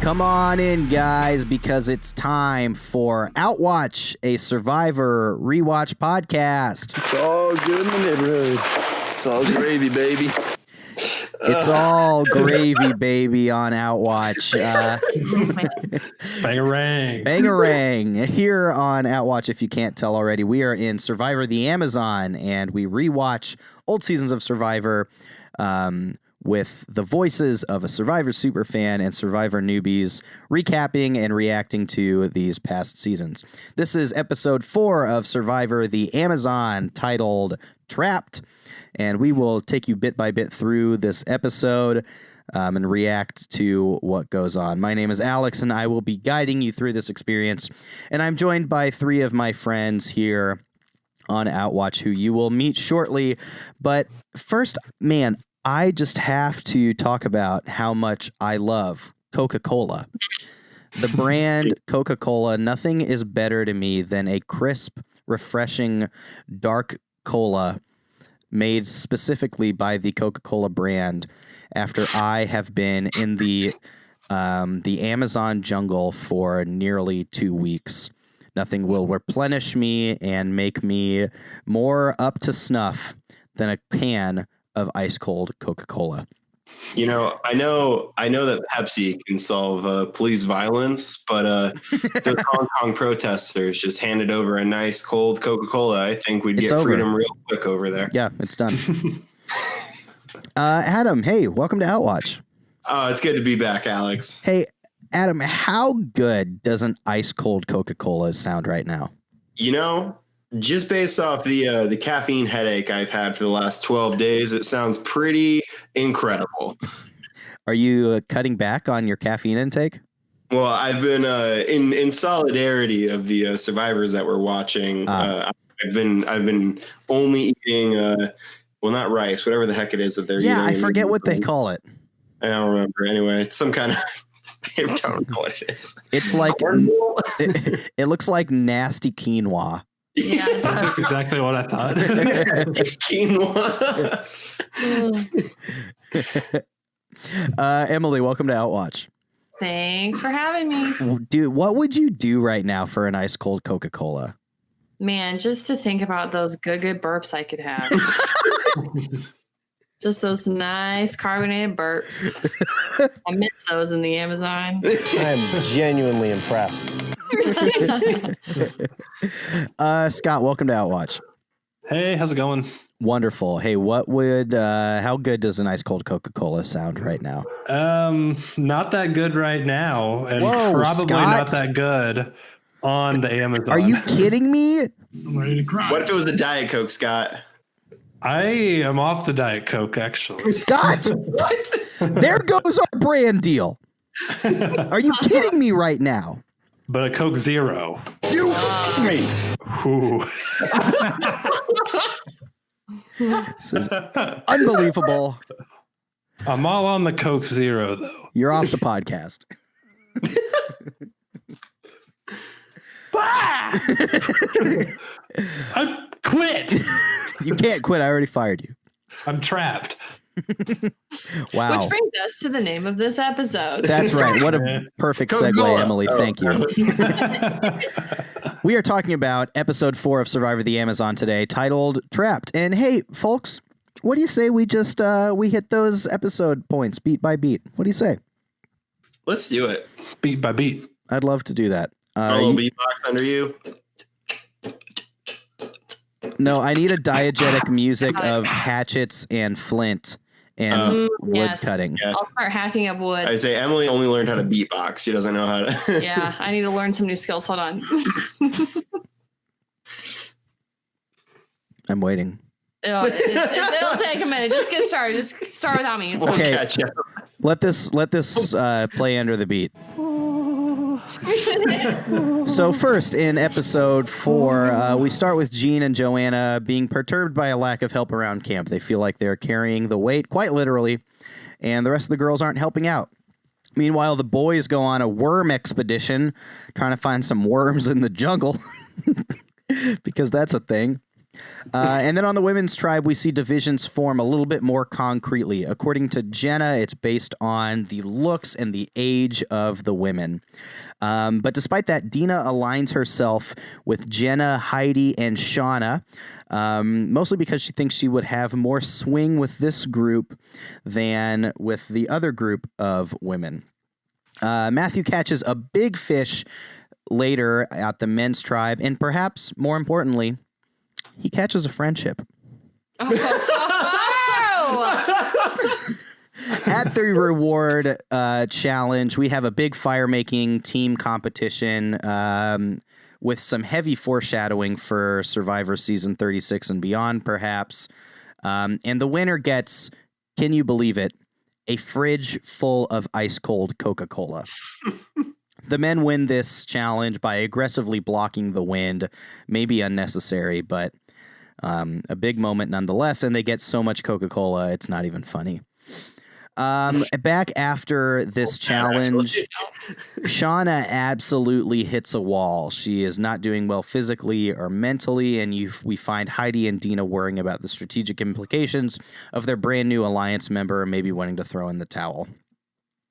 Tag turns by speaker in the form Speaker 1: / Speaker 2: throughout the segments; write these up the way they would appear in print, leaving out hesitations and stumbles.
Speaker 1: Come on in, guys, because it's time for Outwatch, a Survivor Rewatch podcast.
Speaker 2: It's all good in the neighborhood. It's all gravy, baby.
Speaker 1: It's all gravy, baby, on Outwatch.
Speaker 3: Bangarang.
Speaker 1: Bangarang. Here on Outwatch, if you can't tell already, we are in Survivor the Amazon, and we rewatch old seasons of Survivor with the voices of a Survivor superfan and Survivor newbies recapping and reacting to these past seasons. This is episode 4 of Survivor the Amazon, titled Trapped, and we will take you bit by bit through this episode and react to what goes on. My name is Alex, and I will be guiding you through this experience, and I'm joined by 3 of my friends here on Outwatch who you will meet shortly. But first, man, I just have to talk about how much I love Coca-Cola. The brand Coca-Cola, nothing is better to me than a crisp, refreshing, dark cola made specifically by the Coca-Cola brand after I have been in the Amazon jungle for nearly 2 weeks. Nothing will replenish me and make me more up to snuff than a can of ice cold Coca-Cola.
Speaker 4: You know, I know that Pepsi can solve police violence, but those Hong Kong protesters just handed over a nice cold Coca-Cola. I think we'd get freedom real quick over there.
Speaker 1: Yeah, it's done. Adam, hey, welcome to Outwatch.
Speaker 4: Oh, it's good to be back, Alex.
Speaker 1: Hey, Adam, how good does an ice cold Coca-Cola sound right now?
Speaker 4: You know, just based off the caffeine headache I've had for the last 12 days, it sounds pretty incredible.
Speaker 1: Are you cutting back on your caffeine intake?
Speaker 4: Well, I've been in solidarity of the survivors that we're watching. I've been only eating well, not rice, whatever the heck it is that they're eating.
Speaker 1: Yeah, I forget what they call it.
Speaker 4: I don't remember. Anyway, it's some kind of I don't know what it is.
Speaker 1: It's like it looks like nasty quinoa.
Speaker 5: Yeah,
Speaker 3: That's exactly what I thought.
Speaker 4: Quinoa.
Speaker 1: Emily, welcome to Outwatch.
Speaker 5: Thanks for having me.
Speaker 1: Dude, what would you do right now for an ice cold Coca-Cola?
Speaker 5: Man, just to think about those good burps I could have. Just those nice carbonated burps. I miss those in the Amazon.
Speaker 6: I am genuinely impressed.
Speaker 1: Scott, welcome to Outwatch.
Speaker 3: Hey, how's it going?
Speaker 1: Wonderful. Hey, how good does an ice cold Coca-Cola sound right now?
Speaker 3: Not that good right now, and
Speaker 1: Whoa,
Speaker 3: probably
Speaker 1: Scott?
Speaker 3: not that good on the Amazon.
Speaker 1: Are you kidding me?
Speaker 3: I'm ready to cry.
Speaker 4: What if it was a Diet Coke, Scott?
Speaker 3: I am off the Diet Coke, actually.
Speaker 1: Scott,
Speaker 4: What?
Speaker 1: there goes our brand deal. Are you kidding me right now?
Speaker 3: But a Coke Zero.
Speaker 2: You me.
Speaker 3: Ooh.
Speaker 1: This is unbelievable.
Speaker 3: I'm all on the Coke Zero, though.
Speaker 1: You're off the podcast.
Speaker 3: I quit.
Speaker 1: You can't quit. I already fired you.
Speaker 3: I'm trapped.
Speaker 1: Wow.
Speaker 5: Which brings us to the name of this episode.
Speaker 1: That's right. What a perfect segue,
Speaker 4: Coca-Cola.
Speaker 1: Emily. Thank you. We are talking about episode 4 of Survivor the Amazon today, titled Trapped. And hey, folks, what do you say we just we hit those episode points beat by beat? What do you say?
Speaker 4: Let's do it.
Speaker 3: Beat by beat.
Speaker 1: I'd love to do that.
Speaker 4: A little beatbox under you.
Speaker 1: No, I need a diegetic music of hatchets and flint and wood
Speaker 5: yes.
Speaker 1: cutting.
Speaker 4: Yeah.
Speaker 5: I'll start hacking up wood.
Speaker 4: I say Emily only learned how to beatbox. She doesn't know how to.
Speaker 5: Yeah, I need to learn some new skills. Hold on.
Speaker 1: I'm waiting.
Speaker 5: It'll take a minute. Just get started. Just start without me. It's
Speaker 4: We'll
Speaker 5: fine.
Speaker 1: Okay.
Speaker 4: catch up.
Speaker 1: Let this play under the beat. So first, in episode 4, we start with Jean and Joanna being perturbed by a lack of help around camp. They feel like they're carrying the weight, quite literally, and the rest of the girls aren't helping out. Meanwhile, the boys go on a worm expedition, trying to find some worms in the jungle, because that's a thing. And then on the women's tribe, we see divisions form a little bit more concretely. According to Jenna, it's based on the looks and the age of the women. But despite that, Dina aligns herself with Jenna, Heidi, and Shauna, mostly because she thinks she would have more swing with this group than with the other group of women. Matthew catches a big fish later at the men's tribe, and perhaps more importantly, he catches a friendship. At the reward challenge, we have a big fire-making team competition with some heavy foreshadowing for Survivor Season 36 and beyond, perhaps. And the winner gets, can you believe it, a fridge full of ice-cold Coca-Cola. The men win this challenge by aggressively blocking the wind. Maybe unnecessary, but a big moment nonetheless. And they get so much Coca-Cola, it's not even funny. Back after this challenge, Shauna absolutely hits a wall. She is not doing well physically or mentally, and we find Heidi and Dina worrying about the strategic implications of their brand new alliance member maybe wanting to throw in the towel.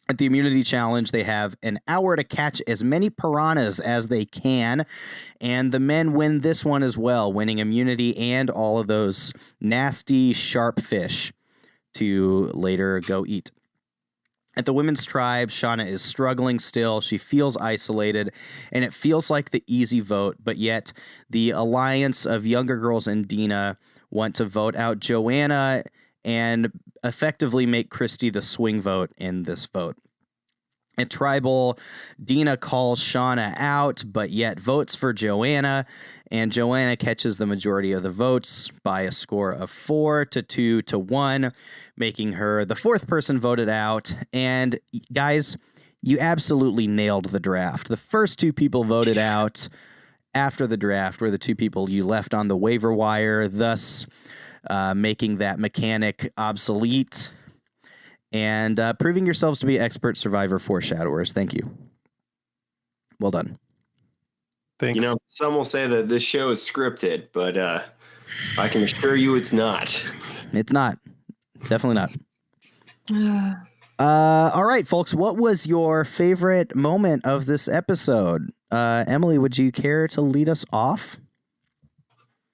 Speaker 1: At the immunity challenge, they have an hour to catch as many piranhas as they can, and the men win this one as well, winning immunity and all of those nasty, sharp fish to later go eat. At the women's tribe, Shauna is struggling still. She feels isolated, and it feels like the easy vote, but yet the alliance of younger girls and Dina want to vote out Joanna and effectively make Christy the swing vote in this vote. At Tribal, Dina calls Shauna out, but yet votes for Joanna, and Joanna catches the majority of the votes by a score of 4-2 to 1, making her the fourth person voted out. And guys, you absolutely nailed the draft. The first two people voted out after the draft were the two people you left on the waiver wire, thus making that mechanic obsolete and proving yourselves to be expert Survivor foreshadowers. Thank you. Well done.
Speaker 3: Thanks.
Speaker 4: You know, some will say that this show is scripted, but I can assure you it's not.
Speaker 1: It's not. Definitely not. All right, folks. What was your favorite moment of this episode? Emily, would you care to lead us off?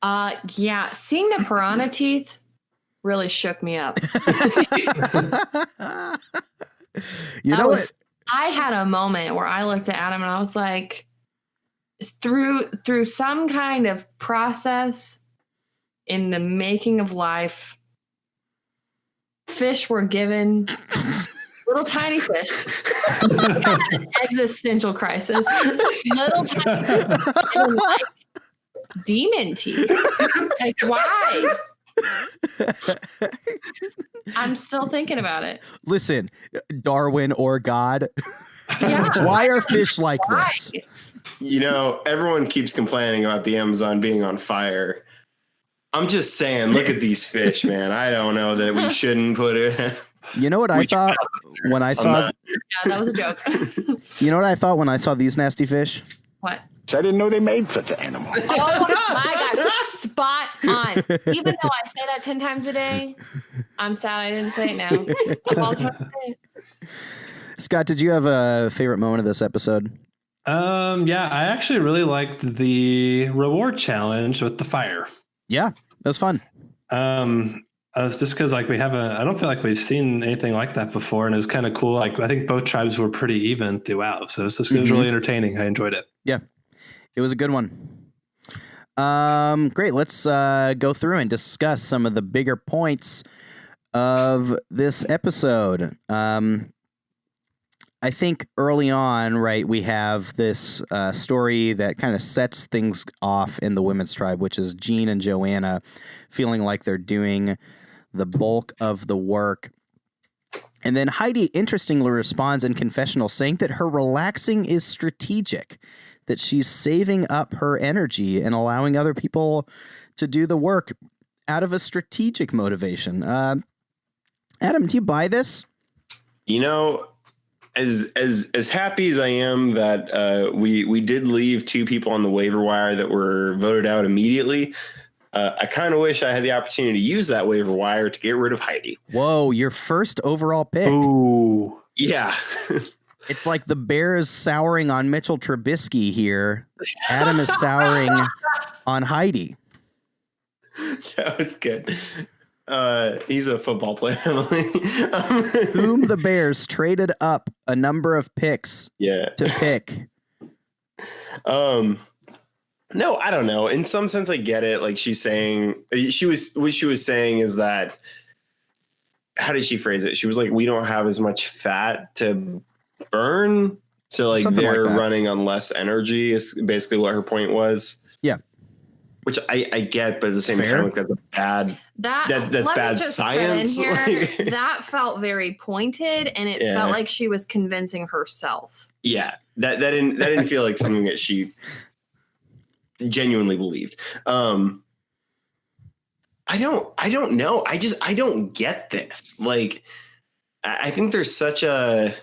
Speaker 5: Yeah, seeing the piranha teeth really shook me up.
Speaker 1: You know what?
Speaker 5: I had a moment where I looked at Adam and I was like, through some kind of process in the making of life, fish were given little tiny fish. An existential crisis. Little tiny fish. Like demon teeth. Like, why? I'm still thinking about it.
Speaker 1: Listen, Darwin or God.
Speaker 5: Yeah.
Speaker 1: Why are fish like this?
Speaker 4: You know, everyone keeps complaining about the Amazon being on fire. I'm just saying, look at these fish, man. I don't know that we shouldn't put it.
Speaker 1: You know what I thought when I saw?
Speaker 5: Yeah, that was a joke.
Speaker 1: You know what I thought when I saw these nasty fish?
Speaker 5: What?
Speaker 6: I didn't know they made such an animal.
Speaker 5: Oh my God. Spot on. Even though I say that 10 times a day, I'm sad I didn't say it now. I'm all trying to say it.
Speaker 1: Scott, did you have a favorite moment of this episode?
Speaker 3: Yeah, I actually really liked the reward challenge with the fire.
Speaker 1: Yeah, that was fun.
Speaker 3: It's just because I don't feel like we've seen anything like that before, and it was kind of cool. Like I think both tribes were pretty even throughout, so it was really entertaining. I enjoyed it.
Speaker 1: Yeah, it was a good one. Great. Let's go through and discuss some of the bigger points of this episode. I think early on, right, we have this story that kind of sets things off in the women's tribe, which is Jean and Joanna feeling like they're doing the bulk of the work. And then Heidi interestingly responds in confessional saying that her relaxing is strategic, that she's saving up her energy and allowing other people to do the work out of a strategic motivation. Adam, do you buy this?
Speaker 4: You know, as happy as I am that we did leave two people on the waiver wire that were voted out immediately, I kind of wish I had the opportunity to use that waiver wire to get rid of Heidi.
Speaker 1: Whoa, your first overall pick.
Speaker 3: Ooh.
Speaker 4: Yeah.
Speaker 1: It's like the Bears souring on Mitchell Trubisky here. Adam is souring on Heidi.
Speaker 4: That was good. He's a football player.
Speaker 1: Whom the Bears traded up a number of picks to pick.
Speaker 4: No, I don't know. In some sense, I get it. Like what she was saying is that, how did she phrase it? She was like, we don't have as much fat to burn. So like
Speaker 1: Something
Speaker 4: they're
Speaker 1: like that.
Speaker 4: running on less energy is basically what her point was.
Speaker 1: Yeah.
Speaker 4: Which I get, but at the same time, like, that's a bad. That's bad science.
Speaker 5: That felt very pointed, and it felt like she was convincing herself.
Speaker 4: Yeah, that didn't feel like something that she genuinely believed. I don't know. I don't get this. Like, I think there's such a.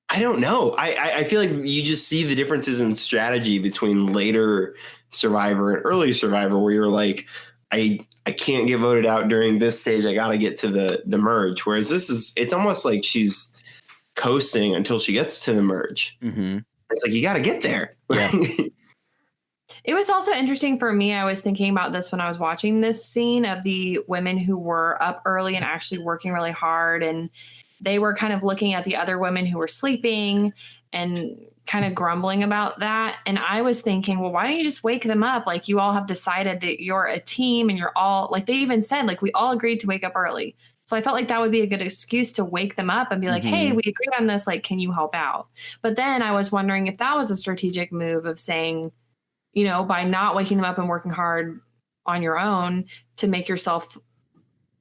Speaker 4: I don't know. I feel like you just see the differences in strategy between later Survivor and early Survivor, where you're like, I can't get voted out during this stage. I got to get to the merge. Whereas it's almost like she's coasting until she gets to the merge.
Speaker 1: Mm-hmm.
Speaker 4: It's like, you got to get there.
Speaker 1: Yeah.
Speaker 5: It was also interesting for me. I was thinking about this when I was watching this scene of the women who were up early and actually working really hard. And they were kind of looking at the other women who were sleeping and kind of grumbling about that. And I was thinking, well, why don't you just wake them up? Like, you all have decided that you're a team and you're all, like, they even said, like, we all agreed to wake up early. So I felt like that would be a good excuse to wake them up and be like, hey, we agreed on this. Like, can you help out? But then I was wondering if that was a strategic move of saying, you know, by not waking them up and working hard on your own to make yourself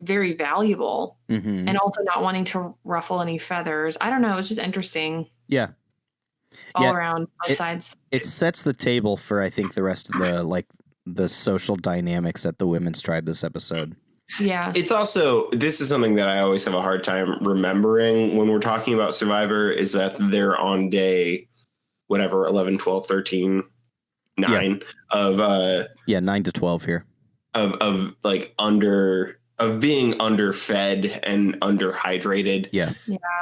Speaker 5: very valuable and also not wanting to ruffle any feathers. I don't know. It was just interesting.
Speaker 1: Yeah.
Speaker 5: All around both sides.
Speaker 1: It sets the table for, I think, the rest of the social dynamics at the women's tribe this episode.
Speaker 5: Yeah.
Speaker 4: It's also, this is something that I always have a hard time remembering when we're talking about Survivor, is that they're on day, whatever, 11, 12, 13, 9 of
Speaker 1: 9 to 12 here.
Speaker 4: Of being underfed and underhydrated.
Speaker 1: Yeah.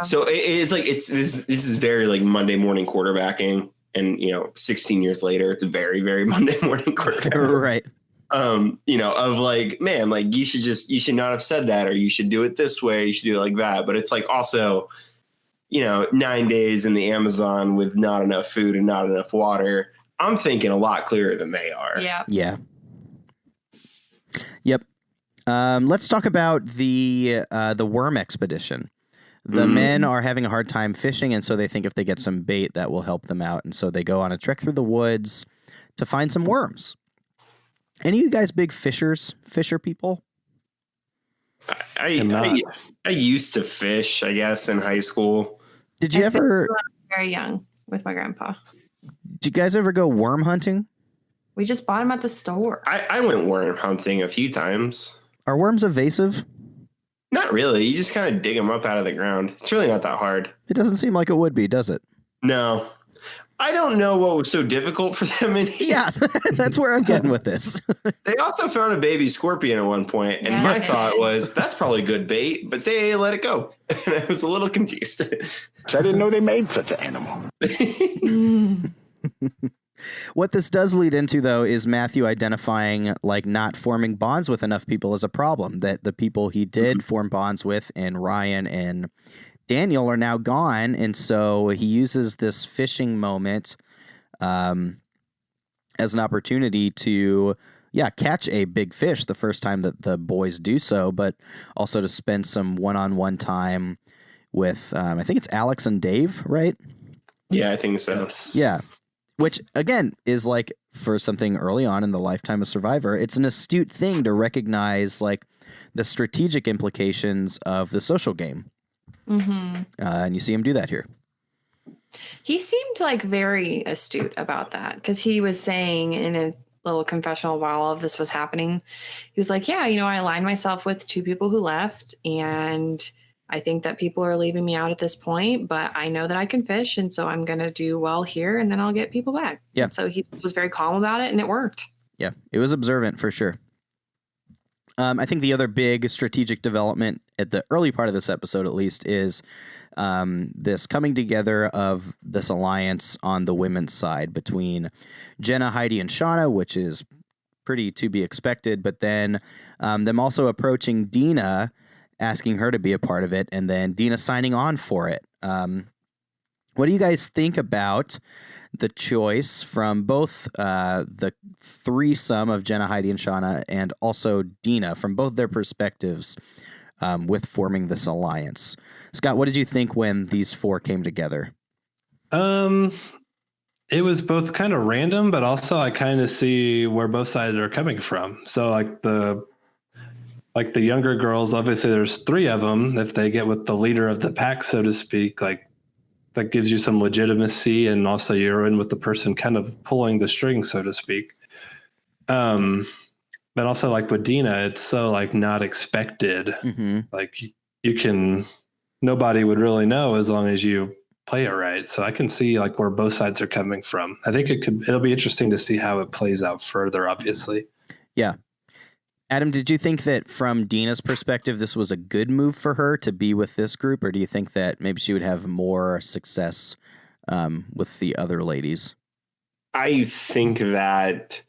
Speaker 4: So it's like, this is very like Monday morning quarterbacking, and 16 years later, it's very, very Monday morning quarterbacking.
Speaker 1: Right.
Speaker 4: Of like, man, like you should not have said that, or you should do it this way. You should do it like that. But it's like also, 9 days in the Amazon with not enough food and not enough water. I'm thinking a lot clearer than they are.
Speaker 5: Yeah.
Speaker 1: Yeah. Yep. Let's talk about the worm expedition. The men are having a hard time fishing, and so they think if they get some bait, that will help them out. And so they go on a trek through the woods to find some worms. Any of you guys big fisher people?
Speaker 4: I used to fish, I guess, in high school.
Speaker 1: Did you ever?
Speaker 5: I was very young with my grandpa.
Speaker 1: Did you guys ever go worm hunting?
Speaker 5: We just bought them at the store.
Speaker 4: I went worm hunting a few times.
Speaker 1: Are worms evasive?
Speaker 4: Not really. You just kind of dig them up out of the ground. It's really not that hard.
Speaker 1: It doesn't seem like it would be, does it?
Speaker 4: No. I don't know what was so difficult for them in here.
Speaker 1: Yeah, that's where I'm getting with this.
Speaker 4: They also found a baby scorpion at one point, and my thought was, that's probably good bait, but they let it go. And I was a little confused.
Speaker 6: I didn't know they made such an animal.
Speaker 1: What this does lead into, though, is Matthew identifying like not forming bonds with enough people as a problem. That the people he did form bonds with, and Ryan and Daniel, are now gone, and so he uses this fishing moment as an opportunity to catch a big fish the first time that the boys do so, but also to spend some one-on-one time with I think it's Alex and Dave, right?
Speaker 4: Yeah, I think so.
Speaker 1: Yeah. Which, again, is like, for something early on in the lifetime of Survivor, it's an astute thing to recognize like the strategic implications of the social game. And you see him do that here.
Speaker 5: He seemed like very astute about that, because he was saying in a little confessional while all of this was happening, he was like, I aligned myself with 2 people who left, and I think that people are leaving me out at this point, but I know that I can fish, and so I'm going to do well here, and then I'll get people back.
Speaker 1: Yeah.
Speaker 5: So he was very calm about it, and it worked.
Speaker 1: Yeah, it was observant for sure. I think the other big strategic development at the early part of this episode, at least, is this coming together of this alliance on the women's side between Jenna, Heidi, and Shauna, which is pretty to be expected, but then them also approaching Dina, asking her to be a part of it, and then Dina signing on for it. What do you guys think about the choice from both the threesome of Jenna, Heidi, and Shauna, and also Dina, from both their perspectives with forming this alliance? Scott, what did you think when these four came together?
Speaker 3: It was both kind of random, but also I kind of see where both sides are coming from. So like the younger girls, obviously there's three of them. If they get with the leader of the pack, so to speak, like that gives you some legitimacy, and also you're in with the person kind of pulling the string, so to speak. But also like with Dina, it's so like not expected. Mm-hmm. Like nobody would really know as long as you play it right. So I can see like where both sides are coming from. I think it'll be interesting to see how it plays out further, obviously.
Speaker 1: Yeah. Adam, did you think that from Dina's perspective, this was a good move for her to be with this group, or do you think that maybe she would have more success with the other ladies?
Speaker 4: I think that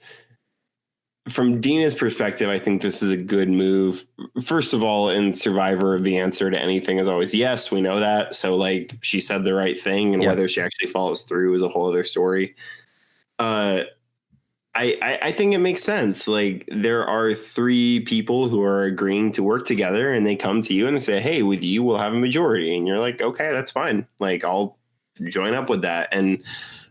Speaker 4: from Dina's perspective, I think this is a good move. First of all, in Survivor, the answer to anything is always yes. We know that. So like she said the right thing, and whether she actually follows through is a whole other story. I think it makes sense. Like there are three people who are agreeing to work together, and they come to you and they say, hey, with you, we'll have a majority. And you're like, okay, that's fine. Like I'll join up with that. And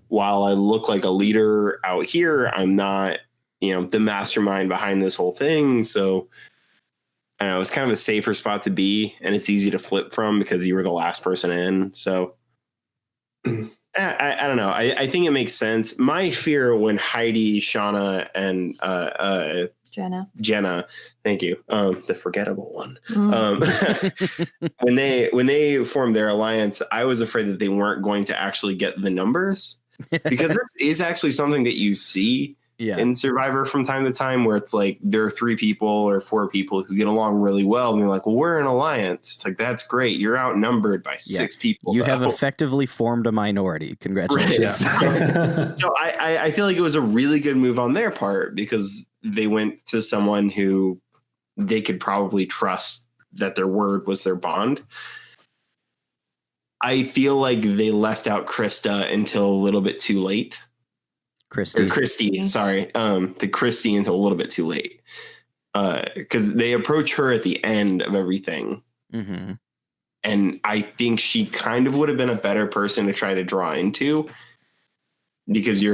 Speaker 4: while I look like a leader out here, I'm not, the mastermind behind this whole thing. So I don't know, it's kind of a safer spot to be, and it's easy to flip from because you were the last person in. So I don't know. I think it makes sense. My fear when Heidi, Shauna, and Jenna, thank you, the forgettable one. When they formed their alliance, I was afraid that they weren't going to actually get the numbers, because this is actually something that you see in Survivor from time to time, where it's like there are three people or four people who get along really well, and they're like, well, we're an alliance. It's like, that's great. You're outnumbered by six people.
Speaker 1: You have effectively formed a minority. Congratulations.
Speaker 4: Right. So I feel like it was a really good move on their part, because they went to someone who they could probably trust that their word was their bond. I feel like they left out Krista until a little bit too late. Christy, sorry. The Christy until a little bit too late. Because they approach her at the end of everything. Mm-hmm. And I think she kind of would have been a better person to try to draw into, because I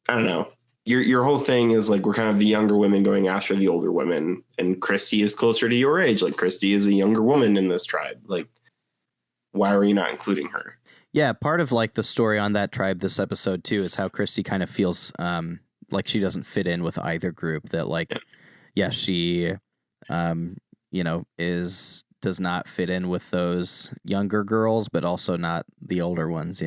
Speaker 4: don't know, your whole thing is like, we're kind of the younger women going after the older women, and Christy is closer to your age. Like Christy is a younger woman in this tribe. Like, why are you not including her?
Speaker 1: Yeah, part of like the story on that tribe this episode too is how Christy kind of feels like she doesn't fit in with either group. That like, she, does not fit in with those younger girls, but also not the older ones.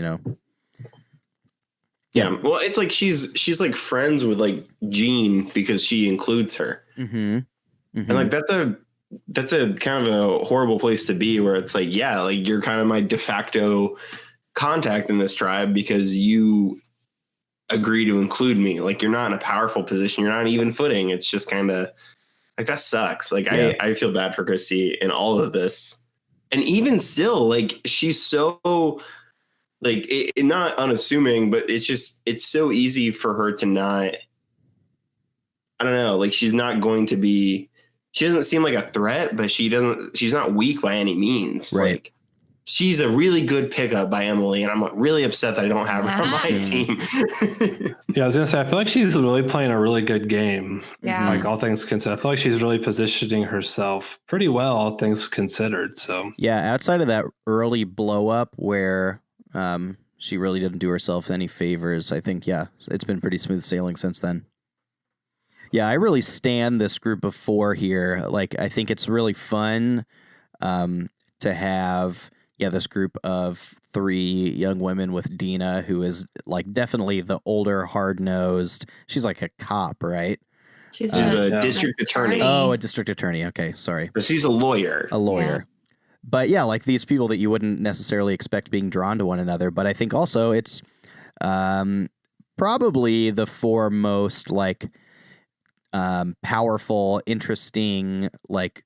Speaker 1: Yeah,
Speaker 4: well, it's like she's like friends with like Jean because she includes her, and like that's a kind of a horrible place to be, where it's like, like you're kind of my de facto contact in this tribe because you agree to include me. Like you're not in a powerful position. You're not on even footing. It's just kind of like, that sucks. Like I feel bad for Christy in all of this. And even still, like she's so like not unassuming, but it's so easy for her to not, I don't know, like she doesn't seem like a threat, but she's not weak by any means.
Speaker 1: Right.
Speaker 4: Like she's a really good pickup by Emily, and I'm really upset that I don't have her on my team.
Speaker 3: I was gonna say, I feel like she's really playing a really good game.
Speaker 5: Yeah.
Speaker 3: Like all things considered, I feel like she's really positioning herself pretty well, all things considered. So
Speaker 1: outside of that early blow up where she really didn't do herself any favors, I think it's been pretty smooth sailing since then. Yeah, I really stand this group of four here. Like, I think it's really fun to have this group of three young women with Dina, who is like definitely the older, hard-nosed. She's like a cop, right?
Speaker 5: She's
Speaker 4: a district attorney.
Speaker 1: Oh, a district attorney. Okay, sorry.
Speaker 4: But she's a lawyer.
Speaker 1: A lawyer. Yeah. But yeah, like these people that you wouldn't necessarily expect being drawn to one another. But I think also it's probably the four most like powerful, interesting like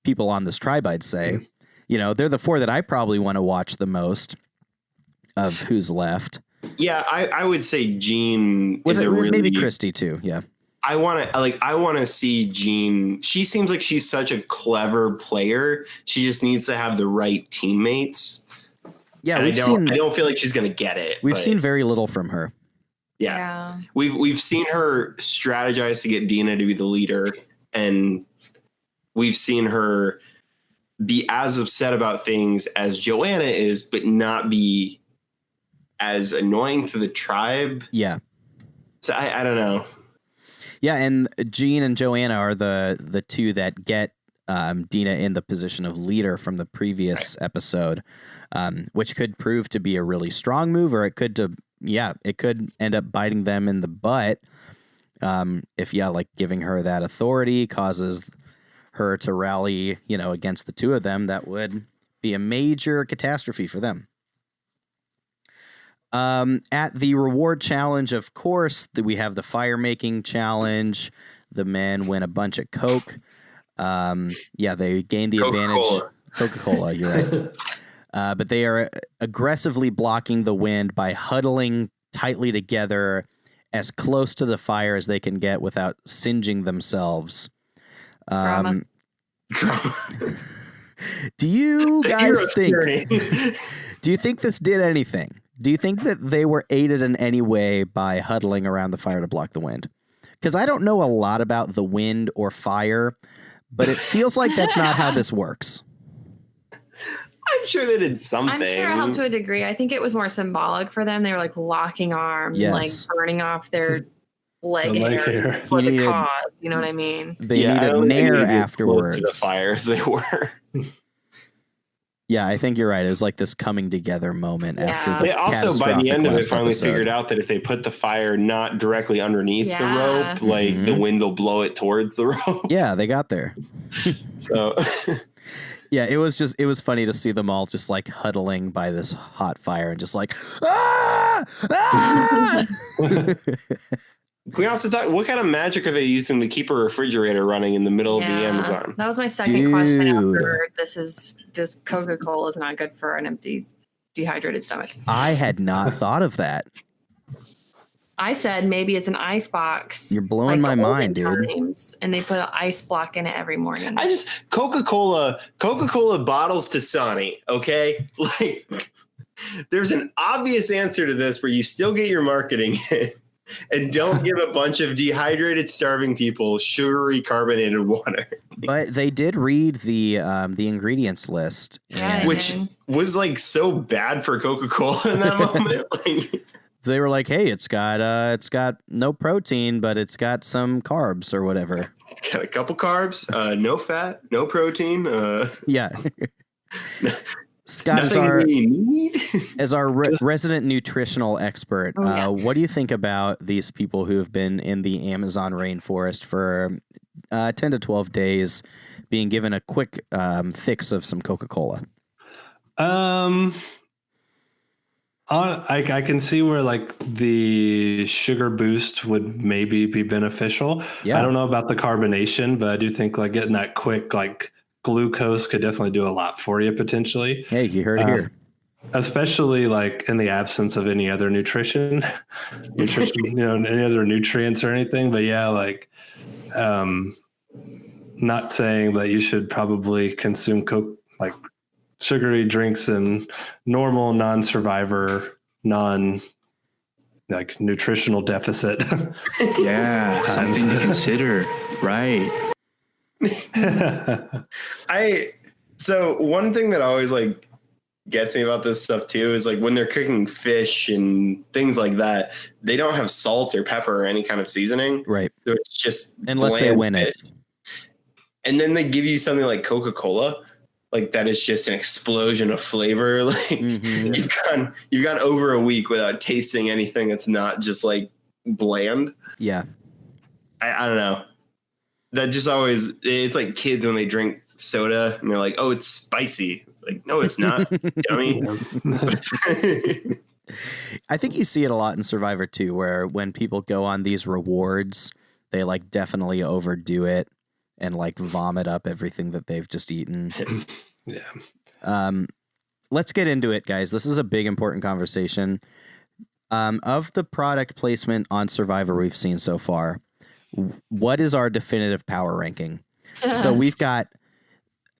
Speaker 1: people on this tribe, I'd say. Mm-hmm. You know, they're the four that I probably want to watch the most of who's left.
Speaker 4: Yeah, I would say Jean is a really...
Speaker 1: Maybe Christy too, yeah.
Speaker 4: I want to see Jean. She seems like she's such a clever player. She just needs to have the right teammates.
Speaker 1: Yeah,
Speaker 4: I don't feel like she's going to get it.
Speaker 1: We've seen very little from her.
Speaker 4: Yeah. We've seen her strategize to get Dina to be the leader, and we've seen her be as upset about things as Joanna is, but not be as annoying to the tribe.
Speaker 1: Yeah.
Speaker 4: So I don't know.
Speaker 1: Yeah, and Jean and Joanna are the two that get Dina in the position of leader from the previous episode, which could prove to be a really strong move, or it could end up biting them in the butt if like giving her that authority causes her to rally, against the two of them. That would be a major catastrophe for them. At the reward challenge, of course, we have the fire making challenge. The men win a bunch of Coke. They gain the advantage. Coca-Cola, you're right. But they are aggressively blocking the wind by huddling tightly together as close to the fire as they can get without singeing themselves. Do you guys think? Do you think this did anything? Do you think that they were aided in any way by huddling around the fire to block the wind? Because I don't know a lot about the wind or fire, but it feels like that's not how this works.
Speaker 4: I'm sure they did something.
Speaker 5: I'm sure it helped to a degree. I think it was more symbolic for them. They were like locking arms and like burning off their leg hair for the cause. You know what I mean?
Speaker 1: They needed Nair afterwards.
Speaker 4: To the fires they were.
Speaker 1: Yeah, I think you're right. It was like this coming together moment after the
Speaker 4: They also, by the end of it, finally figured out that if they put the fire not directly underneath the rope, like the wind will blow it towards the rope.
Speaker 1: Yeah, they got there.
Speaker 4: So,
Speaker 1: yeah, it was funny to see them all just like huddling by this hot fire and just like, ah! Ah!
Speaker 4: Can we also talk, what kind of magic are they using to keep a refrigerator running in the middle of the Amazon?
Speaker 5: That was my second question after this Coca-Cola is not good for an empty, dehydrated stomach.
Speaker 1: I had not thought of that.
Speaker 5: I said maybe it's an ice box.
Speaker 1: You're blowing my mind, dude.
Speaker 5: And they put an ice block in it every morning.
Speaker 4: Coca-Cola bottles Dasani, okay? Like, there's an obvious answer to this where you still get your marketing in. And don't give a bunch of dehydrated, starving people sugary carbonated water.
Speaker 1: But they did read the ingredients list,
Speaker 4: which was like so bad for Coca-Cola in that moment. Like,
Speaker 1: they were like, "Hey, it's got no protein, but it's got some carbs or whatever.
Speaker 4: It's got a couple carbs, no fat, no protein."
Speaker 1: Yeah. Scott is our resident nutritional expert. What do you think about these people who have been in the Amazon rainforest for 10 to 12 days being given a quick fix of some Coca-Cola?
Speaker 3: I can see where like the sugar boost would maybe be beneficial. Yeah. I don't know about the carbonation, but I do think like getting that quick like glucose could definitely do a lot for you potentially.
Speaker 1: Hey, you heard it here.
Speaker 3: Especially like in the absence of any other nutrition, any other nutrients or anything. But yeah, like not saying that you should probably consume like sugary drinks in normal non-survivor, like nutritional deficit.
Speaker 2: Yeah, something to consider, right?
Speaker 4: So one thing that always like gets me about this stuff too is like when they're cooking fish and things like that, they don't have salt or pepper or any kind of seasoning.
Speaker 1: Right.
Speaker 4: So it's just
Speaker 1: unless they win it.
Speaker 4: And then they give you something like Coca-Cola, like that is just an explosion of flavor. Like you've gone over a week without tasting anything that's not just like bland.
Speaker 1: Yeah.
Speaker 4: I don't know. That just always, it's like kids when they drink soda and they're like, oh, it's spicy. It's like, no, it's not. Dummy.
Speaker 1: I think you see it a lot in Survivor too, where when people go on these rewards, they like definitely overdo it and like vomit up everything that they've just eaten.
Speaker 3: Yeah.
Speaker 1: Let's get into it, guys. This is a big, important conversation. Of the product placement on Survivor we've seen so far, what is our definitive power ranking? So we've got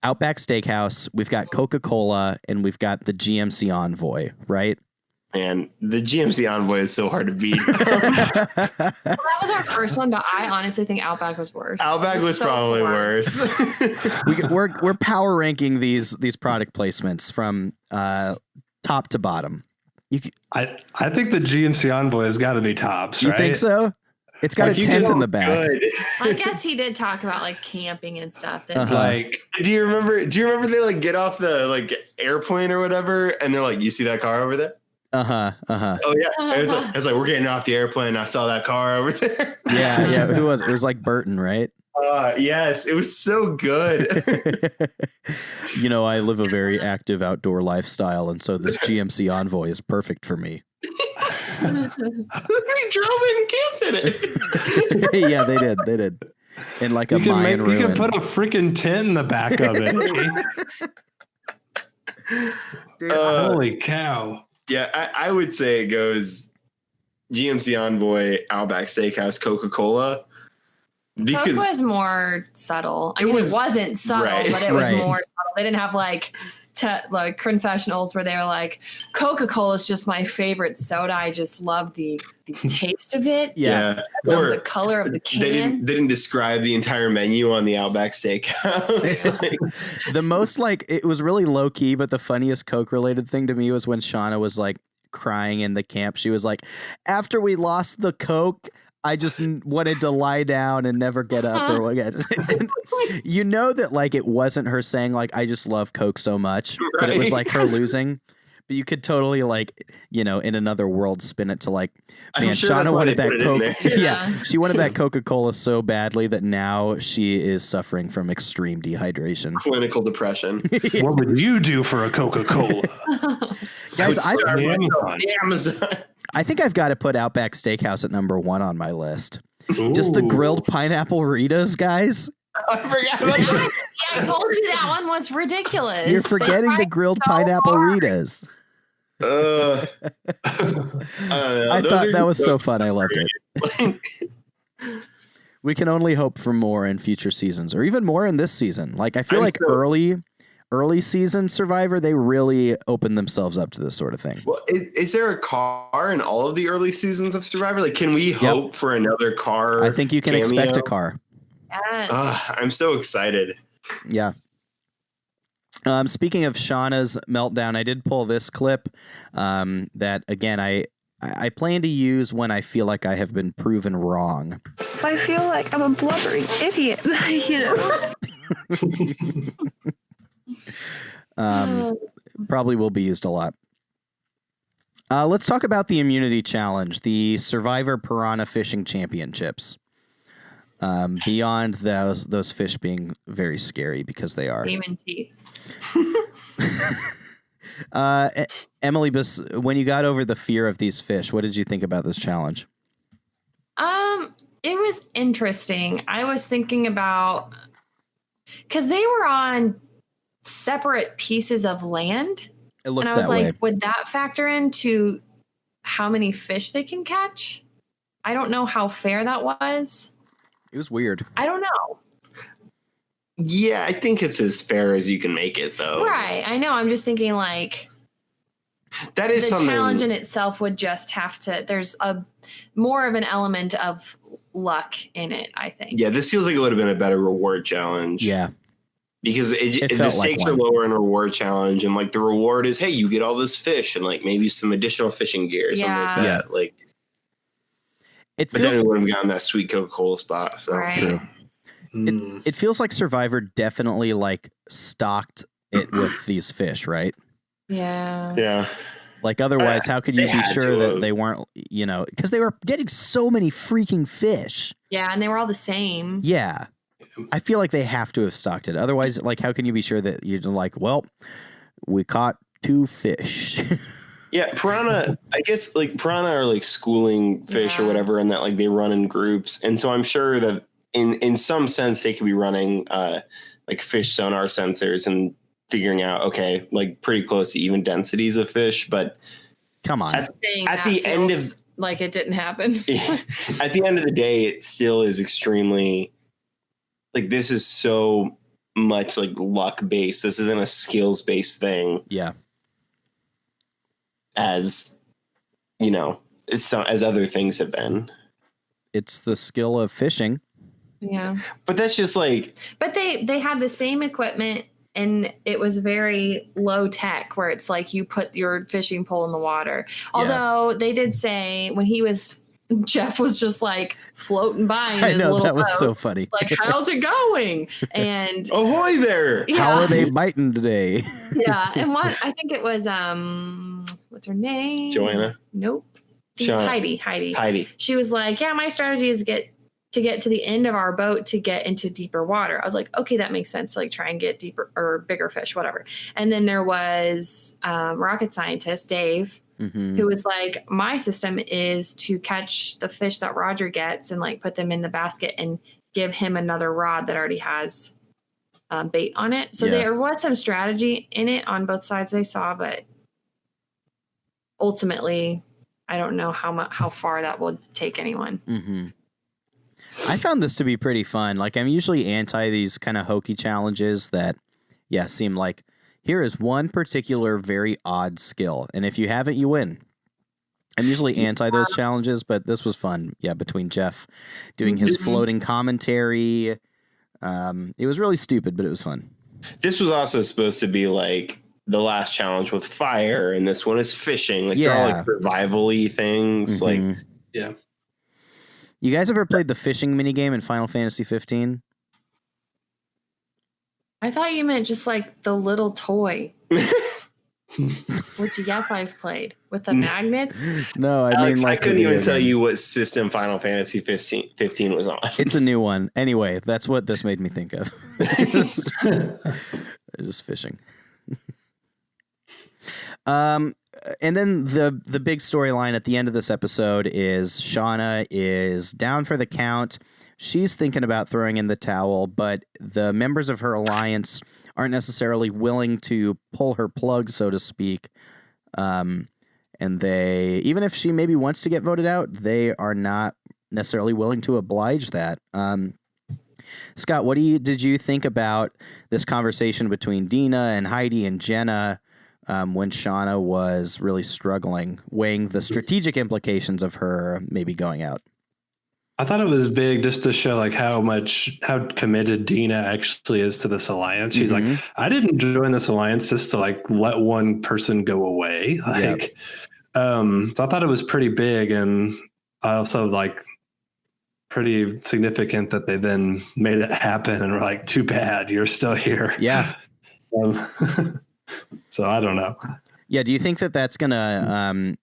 Speaker 1: Outback Steakhouse, we've got Coca-Cola, and we've got the GMC Envoy, right?
Speaker 4: Man, the GMC Envoy is so hard to beat.
Speaker 5: Well, that was our first one, but I honestly think Outback was worse.
Speaker 4: Outback was so probably worse.
Speaker 1: We're power ranking these product placements from top to bottom.
Speaker 3: I think the GMC Envoy has got to be tops.
Speaker 1: You
Speaker 3: right?
Speaker 1: think so? It's got a tent in the back.
Speaker 5: I guess he did talk about like camping and stuff.
Speaker 3: Like,
Speaker 4: do you remember they like get off the like airplane or whatever, and they're like, "You see that car over there?" Oh yeah, it's like we're getting off the airplane. I saw that car over there.
Speaker 1: Yeah. Who was it? It was like Burton, right?
Speaker 4: Yes, it was so good.
Speaker 1: I live a very active outdoor lifestyle, and so this GMC Envoy is perfect for me.
Speaker 4: They drove in camps in it.
Speaker 1: Yeah, they did. In like a Mayan ruin.
Speaker 3: You can put a freaking tent in the back of it. Holy cow.
Speaker 4: Yeah, I would say it goes GMC Envoy, Outback Steakhouse, Coca-Cola. Because
Speaker 5: Coke was more subtle. I mean, it wasn't subtle,
Speaker 4: right,
Speaker 5: but it was more subtle. They didn't have like confessionals where they were like, Coca-Cola is just my favorite soda. I just love the taste of it.
Speaker 1: Yeah.
Speaker 5: I love the color of the can.
Speaker 4: They didn't describe the entire menu on the Outback Steakhouse.
Speaker 1: The most it was really low key, but the funniest Coke related thing to me was when Shauna was like crying in the camp. She was like, after we lost the Coke, I just wanted to lie down and never get up or again. That like it wasn't her saying like I just love Coke so much, but it was like her losing. But you could totally in another world spin it to like, man,
Speaker 4: sure
Speaker 1: Shauna wanted that Coke.
Speaker 5: Yeah,
Speaker 1: she wanted that Coca-Cola so badly that now she is suffering from extreme dehydration,
Speaker 4: clinical depression.
Speaker 3: What would you do for a Coca-Cola?
Speaker 1: Guys,
Speaker 4: Amazon.
Speaker 1: I think I've got to put Outback Steakhouse at number 1 on my list.
Speaker 3: Ooh.
Speaker 1: Just the grilled pineapple Ritas, guys.
Speaker 4: I forgot about that.
Speaker 5: Yeah, I told you that one was ridiculous.
Speaker 1: You're forgetting the grilled pineapple Ritas.
Speaker 4: I don't know.
Speaker 1: I thought that was so
Speaker 4: Coke.
Speaker 1: fun. I loved it. We can only hope for more in future seasons, or even more in this season. Like I feel early season Survivor, they really opened themselves up to this sort of thing.
Speaker 4: Well, is there a car in all of the early seasons of Survivor? Like, can we hope for another car?
Speaker 1: I think you can expect a car.
Speaker 5: Yes.
Speaker 4: I'm so excited.
Speaker 1: Yeah. Speaking of Shauna's meltdown, I did pull this clip that, again, I plan to use when I feel like I have been proven wrong.
Speaker 7: I feel like I'm a blubbering idiot,
Speaker 1: Probably will be used a lot. Let's talk about the immunity challenge, the Survivor Piranha Fishing Championships. Beyond those fish being very scary because they are.
Speaker 5: Demon teeth.
Speaker 1: Emily, when you got over the fear of these fish, what did you think about this challenge?
Speaker 5: It was interesting. I was thinking about, because they were on separate pieces of land.
Speaker 1: It looked
Speaker 5: and I was
Speaker 1: that
Speaker 5: like,
Speaker 1: way.
Speaker 5: would that factor into how many fish they can catch? I don't know how fair that was.
Speaker 1: It was weird.
Speaker 5: I don't know.
Speaker 4: Yeah, I think it's as fair as you can make it, though.
Speaker 5: Right. I know. I'm just thinking like
Speaker 4: that is
Speaker 5: the
Speaker 4: something.
Speaker 5: challenge in itself would just have to, there's a more of an element of luck in it, I think.
Speaker 4: Yeah, this feels like it would have been a better reward challenge.
Speaker 1: Yeah.
Speaker 4: Because the
Speaker 1: felt
Speaker 4: stakes
Speaker 1: like
Speaker 4: are lower in reward challenge, and like the reward is, hey, you get all this fish and like maybe some additional fishing gear or something like that.
Speaker 1: Yeah.
Speaker 4: Like,
Speaker 1: it
Speaker 4: but
Speaker 1: feels
Speaker 4: then it would have gotten that sweet Coca-Cola spot. So
Speaker 5: Right.
Speaker 1: true. It feels like Survivor definitely like stocked it with these fish, right?
Speaker 5: Yeah.
Speaker 4: Yeah.
Speaker 1: Like, otherwise, how could you
Speaker 4: They
Speaker 1: be
Speaker 4: had
Speaker 1: sure
Speaker 4: to
Speaker 1: that
Speaker 4: have.
Speaker 1: they weren't, because they were getting so many freaking fish.
Speaker 5: Yeah, and they were all the same.
Speaker 1: Yeah. I feel like they have to have stocked it. Otherwise, like, how can you be sure that you're like, well, we caught 2 fish?
Speaker 4: Yeah, piranha, I guess like piranha are like schooling fish or whatever, and that like they run in groups. And so I'm sure that in some sense they could be running like fish sonar sensors and figuring out, okay, like pretty close to even densities of fish. But
Speaker 1: Come on.
Speaker 4: at the end of
Speaker 5: like it didn't happen.
Speaker 4: at the end of the day, it still is extremely like this is so much like luck based. This isn't a skills based thing.
Speaker 1: Yeah.
Speaker 4: As as other things have been.
Speaker 1: It's the skill of fishing.
Speaker 5: Yeah.
Speaker 4: But that's just like...
Speaker 5: But they had the same equipment, and it was very low tech, where it's like you put your fishing pole in the water. Although they did say when Jeff was just like floating by in his little
Speaker 1: that was
Speaker 5: boat,
Speaker 1: so funny.
Speaker 5: like, how's it going? And
Speaker 4: ahoy there!
Speaker 5: Yeah.
Speaker 1: How are they biting today?
Speaker 5: Yeah, and I think it was what's her name?
Speaker 4: Joanna?
Speaker 5: Nope.
Speaker 4: Sean.
Speaker 5: Heidi. She was like, yeah, my strategy is to get to the end of our boat to get into deeper water. I was like, okay, that makes sense. Like, try and get deeper or bigger fish, whatever. And then there was rocket scientist Dave, who was like, my system is to catch the fish that Roger gets and like put them in the basket and give him another rod that already has bait on it. So there was some strategy in it on both sides I saw, but ultimately, I don't know how far that will take anyone.
Speaker 1: Mm-hmm. I found this to be pretty fun. Like, I'm usually anti these kind of hokey challenges that, seem like here is one particular very odd skill, and if you have it, you win. I'm usually anti those challenges, but this was fun. Yeah, between Jeff doing his floating commentary, it was really stupid, but it was fun.
Speaker 4: This was also supposed to be like the last challenge with fire, and this one is fishing. Like they're all like survival-y things. Like,
Speaker 3: yeah.
Speaker 1: You guys ever played the fishing minigame in Final Fantasy 15?
Speaker 5: I thought you meant just like the little toy. Which, yes, I've played with the magnets.
Speaker 1: No,
Speaker 4: Alex,
Speaker 1: mean like
Speaker 4: I couldn't even tell you what system Final Fantasy 15 was on.
Speaker 1: It's a new one. Anyway, that's what this made me think of. Just fishing. And then the big storyline at the end of this episode is Shauna is down for the count. She's thinking about throwing in the towel, but the members of her alliance aren't necessarily willing to pull her plug, so to speak. And they, even if she maybe wants to get voted out, they are not necessarily willing to oblige that. Scott, what did you think about this conversation between Dina and Heidi and Jenna when Shauna was really struggling, weighing the strategic implications of her maybe going out?
Speaker 3: I thought it was big just to show like how committed Dina actually is to this alliance. She's like, I didn't join this alliance just to like let one person go away. Like, so I thought it was pretty big, and I also like pretty significant that they then made it happen and were like, too bad, you're still here.
Speaker 1: Yeah.
Speaker 3: So I don't know.
Speaker 1: Yeah. Do you think that that's gonna